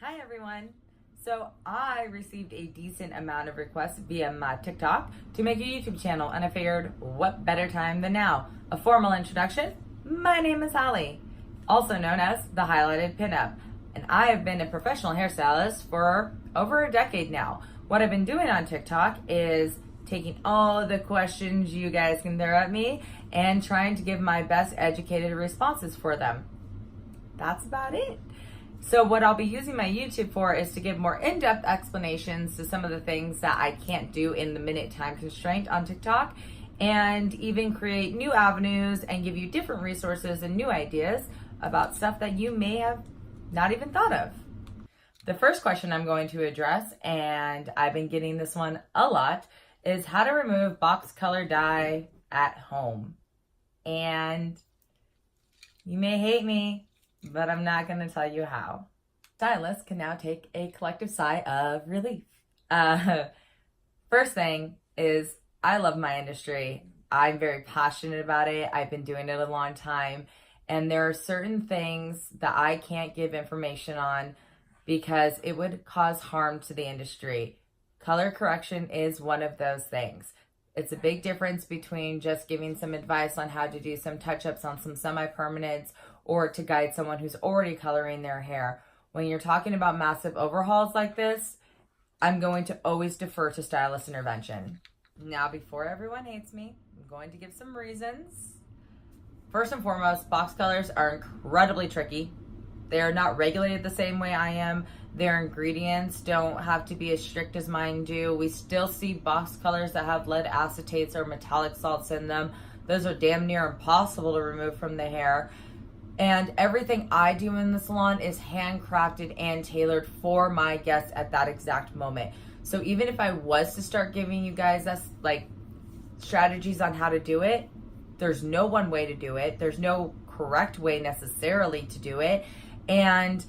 Hi everyone. So I received a decent amount of requests via my TikTok to make a YouTube channel, and I figured what better time than now. A formal introduction. My name is Holly, also known as the Highlighted Pinup, and I have been a professional hairstylist for over a decade now. What I've been doing on TikTok is taking all the questions you guys can throw at me and trying to give my best educated responses for them. That's about it. So what I'll be using my YouTube for is to give more in-depth explanations to some of the things that I can't do in the minute time constraint on TikTok, and even create new avenues and give you different resources and new ideas about stuff that you may have not even thought of. The first question I'm going to address, and I've been getting this one a lot, is how to remove box color dye at home. And you may hate me, but I'm not going to tell you how. Stylists can now take a collective sigh of relief. First thing is, I love my industry. I'm very passionate about it. I've been doing it a long time. And there are certain things that I can't give information on because it would cause harm to the industry. Color correction is one of those things. It's a big difference between just giving some advice on how to do some touch-ups on some semi-permanents or to guide someone who's already coloring their hair. When you're talking about massive overhauls like this, I'm going to always defer to stylist intervention. Now, before everyone hates me, I'm going to give some reasons. First and foremost, box colors are incredibly tricky. They are not regulated the same way I am. Their ingredients don't have to be as strict as mine do. We still see box colors that have lead acetates or metallic salts in them. Those are damn near impossible to remove from the hair. And everything I do in the salon is handcrafted and tailored for my guests at that exact moment. So even if I was to start giving you guys strategies on how to do it, there's no one way to do it. There's no correct way necessarily to do it. And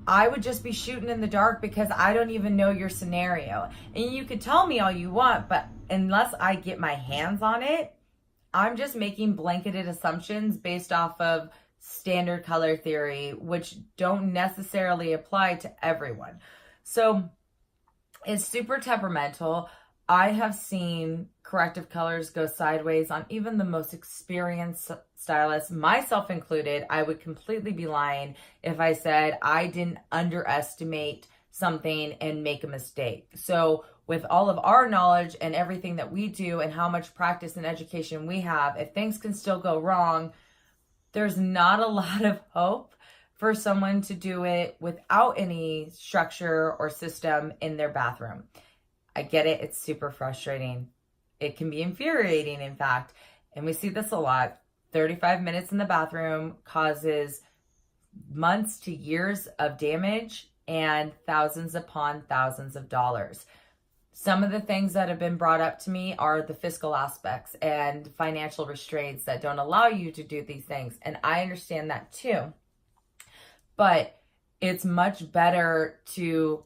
I would just be shooting in the dark because I don't even know your scenario. And you could tell me all you want, but unless I get my hands on it, I'm just making blanketed assumptions based off of standard color theory, which don't necessarily apply to everyone. So it's super temperamental. I have seen corrective colors go sideways on even the most experienced stylists, myself included. I would completely be lying if I said I didn't underestimate something and make a mistake. So with all of our knowledge and everything that we do and how much practice and education we have, if things can still go wrong, there's not a lot of hope for someone to do it without any structure or system in their bathroom. I get it. It's super frustrating. It can be infuriating, in fact. And we see this a lot. 35 minutes in the bathroom causes months to years of damage and thousands upon thousands of dollars. Some of the things that have been brought up to me are the fiscal aspects and financial restraints that don't allow you to do these things. And I understand that too. But it's much better to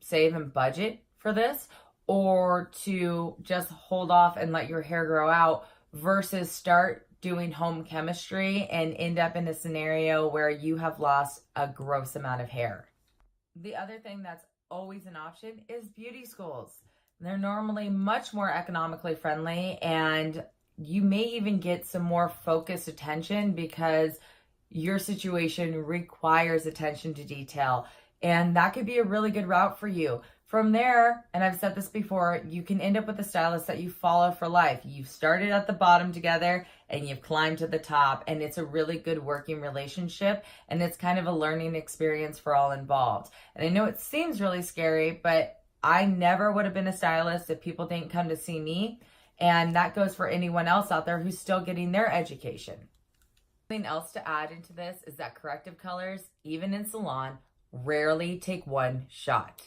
save and budget for this, or to just hold off and let your hair grow out versus start doing home chemistry and end up in a scenario where you have lost a gross amount of hair. The other thing that's always an option is beauty schools. They're normally much more economically friendly, and you may even get some more focused attention because your situation requires attention to detail. And that could be a really good route for you. From there, and I've said this before, you can end up with a stylist that you follow for life. You've started at the bottom together and you've climbed to the top, and it's a really good working relationship, and it's kind of a learning experience for all involved. And I know it seems really scary, but I never would have been a stylist if people didn't come to see me. And that goes for anyone else out there who's still getting their education. Something else to add into this is that corrective colors, even in salon, rarely take one shot.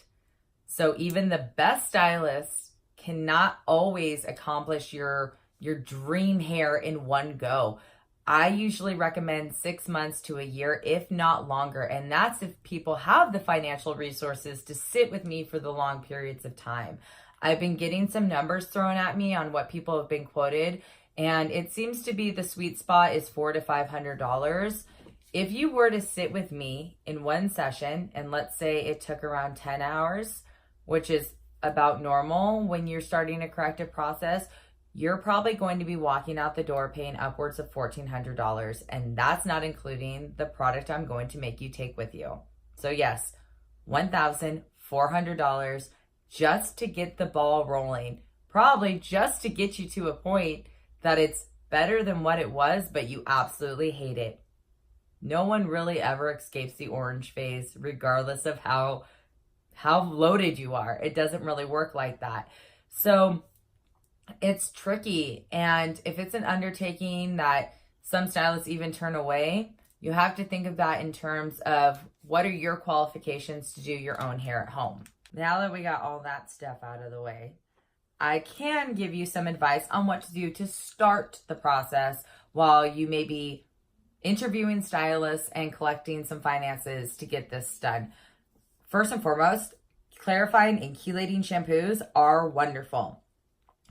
So even the best stylists cannot always accomplish your dream hair in one go. I usually recommend 6 months to a year, if not longer. And that's if people have the financial resources to sit with me for the long periods of time. I've been getting some numbers thrown at me on what people have been quoted, and it seems to be the sweet spot is $400 to $500. If you were to sit with me in one session, and let's say it took around 10 hours, which is about normal when you're starting a corrective process, you're probably going to be walking out the door paying upwards of $1,400. And that's not including the product I'm going to make you take with you. So yes, $1,400 just to get the ball rolling, probably just to get you to a point that it's better than what it was, but you absolutely hate it. No one really ever escapes the orange phase, regardless of how loaded you are. It doesn't really work like that. So it's tricky. And if it's an undertaking that some stylists even turn away, you have to think of that in terms of what are your qualifications to do your own hair at home. Now that we got all that stuff out of the way, I can give you some advice on what to do to start the process while you may be interviewing stylists and collecting some finances to get this done. First and foremost, clarifying and chelating shampoos are wonderful.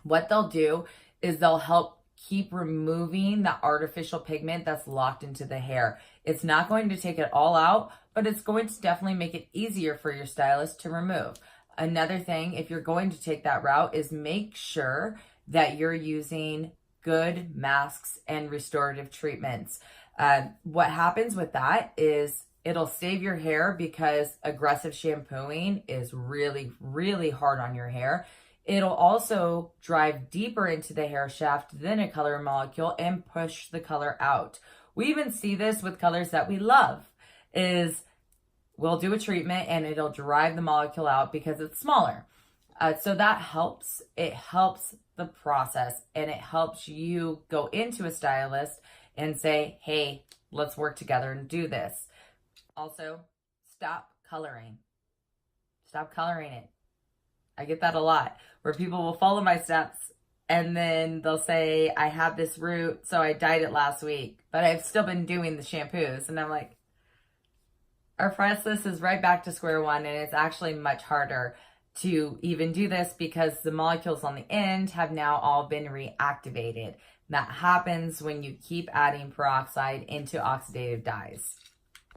What they'll do is they'll help keep removing the artificial pigment that's locked into the hair. It's not going to take it all out, but it's going to definitely make it easier for your stylist to remove. Another thing, if you're going to take that route, is make sure that you're using good masks and restorative treatments. What happens with that is it'll save your hair because aggressive shampooing is really, really hard on your hair. It'll also drive deeper into the hair shaft than a color molecule and push the color out. We even see this with colors that we love, is we'll do a treatment and it'll drive the molecule out because it's smaller. So that helps. It helps the process, and it helps you go into a stylist and say, hey, let's work together and do this. Also, stop coloring. Stop coloring it. I get that a lot, where people will follow my steps and then they'll say, I have this root, so I dyed it last week, but I've still been doing the shampoos. And I'm like, our process is right back to square one, and it's actually much harder to even do this because the molecules on the end have now all been reactivated. That happens when you keep adding peroxide into oxidative dyes.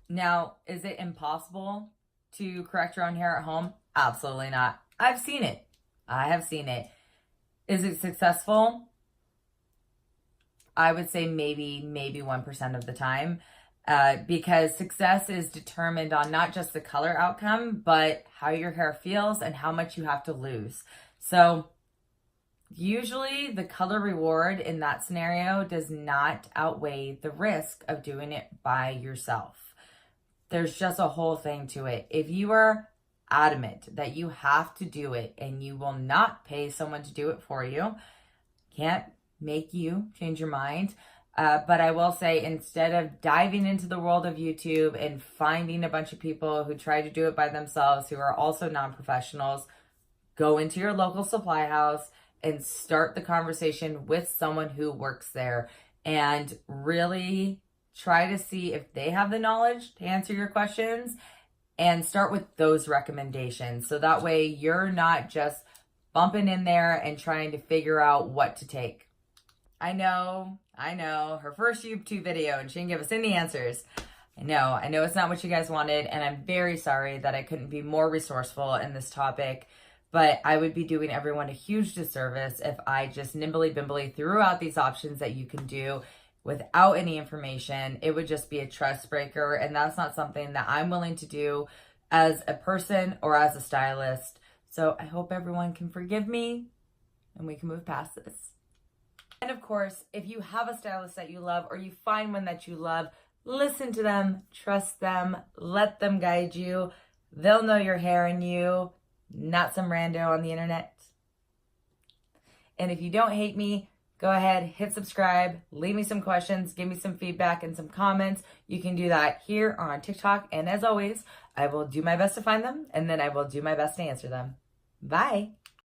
Now, is it impossible to correct your own hair at home? Absolutely not. I've seen it. I have seen it. Is it successful? I would say maybe 1% of the time, because success is determined on not just the color outcome, but how your hair feels and how much you have to lose. So usually the color reward in that scenario does not outweigh the risk of doing it by yourself. There's just a whole thing to it. If you are adamant that you have to do it and you will not pay someone to do it for you, can't make you change your mind. But I will say, instead of diving into the world of YouTube and finding a bunch of people who try to do it by themselves, who are also non-professionals, go into your local supply house and start the conversation with someone who works there and really try to see if they have the knowledge to answer your questions, and start with those recommendations. So that way you're not just bumping in there and trying to figure out what to take. I know, her first YouTube video and she didn't give us any answers. I know it's not what you guys wanted, and I'm very sorry that I couldn't be more resourceful in this topic, but I would be doing everyone a huge disservice if I just nimbly-bimbly threw out these options that you can do without any information. It would just be a trust breaker, and that's not something that I'm willing to do as a person or as a stylist. So I hope everyone can forgive me and we can move past this. And of course, if you have a stylist that you love, or you find one that you love, listen to them, trust them, let them guide you. They'll know your hair and you, not some rando on the internet. And if you don't hate me, go ahead, hit subscribe, leave me some questions, give me some feedback and some comments. You can do that here or on TikTok. And as always, I will do my best to find them, and then I will do my best to answer them. Bye.